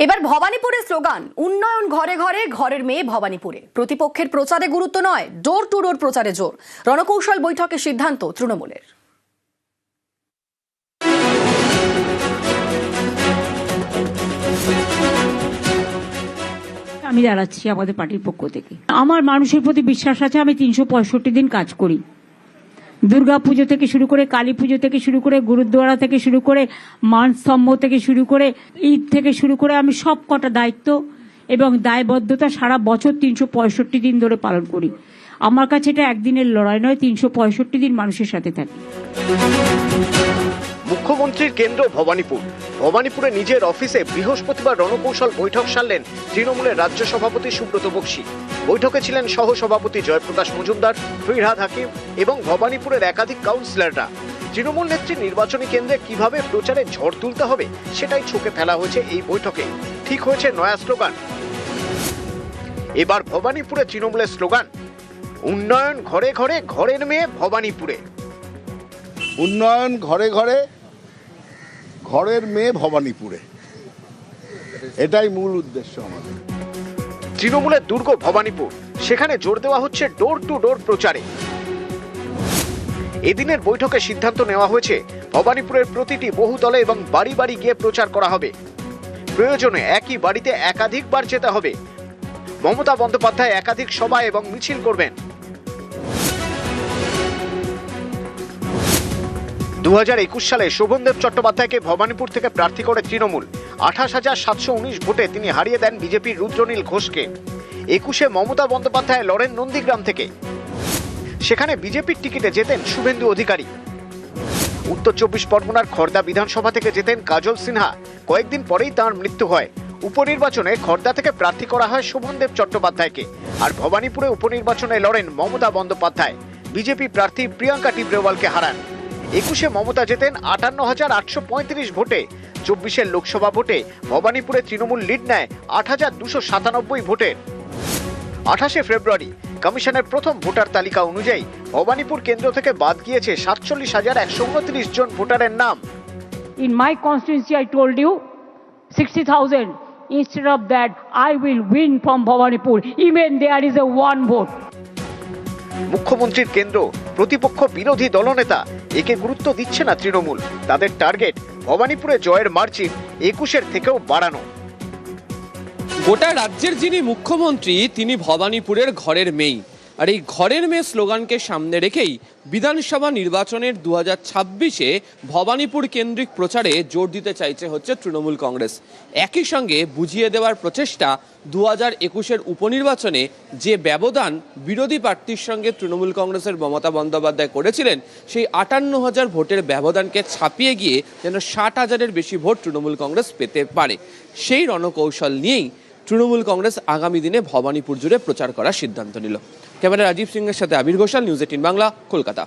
এবার ভবানীপুরের স্লোগান উন্নয়ন ঘরে ঘরে, ঘরের মেয়ে ভবানীপুরে। প্রতিপক্ষের প্রচারে গুরুত্ব নয়, ডোর টু ডোর প্রচারে জোর। রণকৌশল বৈঠকে সিদ্ধান্ত তৃণমূলের। আমি দাঁড়াচ্ছি আমাদের পার্টির পক্ষ থেকে। আমার মানুষের প্রতি বিশ্বাস আছে। আমি 365 দিন কাজ করি। দুর্গা পুজো থেকে শুরু করে, কালী পুজো থেকে শুরু করে, গুরুদ্বারা থেকে শুরু করে, মানস্তম্ভ থেকে শুরু করে, ঈদ থেকে শুরু করে, আমি সব কটা দায়িত্ব এবং দায়বদ্ধতা সারা বছর 365 দিন ধরে পালন করি। আমার কাছে এটা একদিনের লড়াই নয়, 365 দিন মানুষের সাথে থাকি। মুখ্যমন্ত্রীর কেন্দ্র ভবানীপুর। ভবানীপুরে নিজের অফিসে বৃহস্পতিবার রণকৌশল বৈঠক সারলেন তৃণমূলের রাজ্য সভাপতি সুব্রত বক্সী। বৈঠকে ছিলেন সহ সভাপতি জয়প্রকাশ মজুমদার, ফিরহাদ হাকিম এবং ভবানীপুরের একাধিক কাউন্সিলররা। তৃণমূল নেত্রী নির্বাচনী কেন্দ্রে কিভাবে প্রচারে ঝড় তুলতে হবে সেটাই ছকে ফেলা হয়েছে এই বৈঠকে। ঠিক হয়েছে নয়া স্লোগান। এবার ভবানীপুরে তৃণমূলের স্লোগান উন্নয়ন ঘরে ঘরে, ঘরের মেয়ে ভবানীপুরে। উন্নয়ন ঘরে ঘরে, ঘরের মেয়ে ভবানীপুরে, এটাই মূল উদ্দেশ্য আমাদের। তৃণমূলের দুর্গ ভবানীপুর, সেখানে জোর দেওয়া হচ্ছে ডোর টু ডোর প্রচারে। এদিনের বৈঠকে সিদ্ধান্ত নেওয়া হয়েছে ভবানীপুরের প্রতিটি বহুতলে এবং বাড়ি বাড়ি গিয়ে প্রচার করা হবে। প্রয়োজনে একই বাড়িতে একাধিকবার যেতে হবে। মমতা বন্দ্যোপাধ্যায় একাধিক সভা এবং মিছিল করবেন। 2021 সালে শোভনদেব চট্টোপাধ্যায়কে ভবানীপুর থেকে প্রার্থী করে তৃণমূল 28,719 ভোটে তিনি হারিয়ে দেন বিজেপির রুদ্রনীল ঘোষকে। 21-এ মমতা বন্দ্যোপাধ্যায় লড়েন নন্দীগ্রাম থেকে। সেখানে বিজেপির টিকিটে জেতেন শুভেন্দু অধিকারী। উত্তর 24 পরগনার খড়দা বিধানসভা থেকে জেতেন কাজল সিনহা। কয়েকদিন পরেই তাঁর মৃত্যু হয়। উপনির্বাচনে খড়দা থেকে প্রার্থী করা হয় শোভনদেব চট্টোপাধ্যায়কে। আর ভবানীপুরে উপনির্বাচনে লড়েন মমতা বন্দ্যোপাধ্যায়। বিজেপি প্রার্থী প্রিয়াঙ্কা টিব্রেওয়ালকে হারান। 21-এ মমতা জেতেন 58,835 ভোটে। 24-এর লোকসভা ভোটে ভবানীপুরে তৃণমূল লিড নেয় 8,297 ভোটে। 28শে ফেব্রুয়ারি কমিশনের প্রথম ভোটার তালিকা অনুযায়ী ভবানীপুর কেন্দ্র থেকে বাদ গিয়েছে 47,129 জন ভোটারের নাম। In my constituency, I told you 60,000. Instead of that, I will win from Bhawanipur. Even there is a one vote. মুখ্যমন্ত্রীর কেন্দ্র, প্রতিপক্ষ বিরোধী দলনেতা একে গুরুত্ব দিচ্ছে না তৃণমূল। তাদের টার্গেট ভবানীপুরে জয়ের মার্জিন 21-এর থেকেও বাড়ানো। গোটা রাজ্যের যিনি মুখ্যমন্ত্রী তিনি ভবানীপুরের ঘরের মেয়ে। আর এই ঘরের মেয়ে স্লোগানকে সামনে রেখেই বিধানসভা নির্বাচনের 2026-এ ভবানীপুর কেন্দ্রিক প্রচারে জোর দিতে চাইছে হচ্ছে তৃণমূল কংগ্রেস। একই সঙ্গে বুঝিয়ে দেওয়ার প্রচেষ্টা 2021-এর উপনির্বাচনে যে ব্যবধান বিরোধী প্রার্থীর সঙ্গে তৃণমূল কংগ্রেসের মমতা বন্দ্যোপাধ্যায় করেছিলেন, সেই 58,000 ভোটের ব্যবধানকে ছাপিয়ে গিয়ে যেন 60,000-এর বেশি ভোট তৃণমূল কংগ্রেস পেতে পারে। সেই রণকৌশল নিয়েই তৃণমূল কংগ্রেস আগামী দিনে ভবানীপুর জুড়ে প্রচার করার সিদ্ধান্ত নিল। ক্যামেরা রাজীব সিংয়ের সাথে আবির ঘোষাল, নিউজ 18 বাংলা, কলকাতা।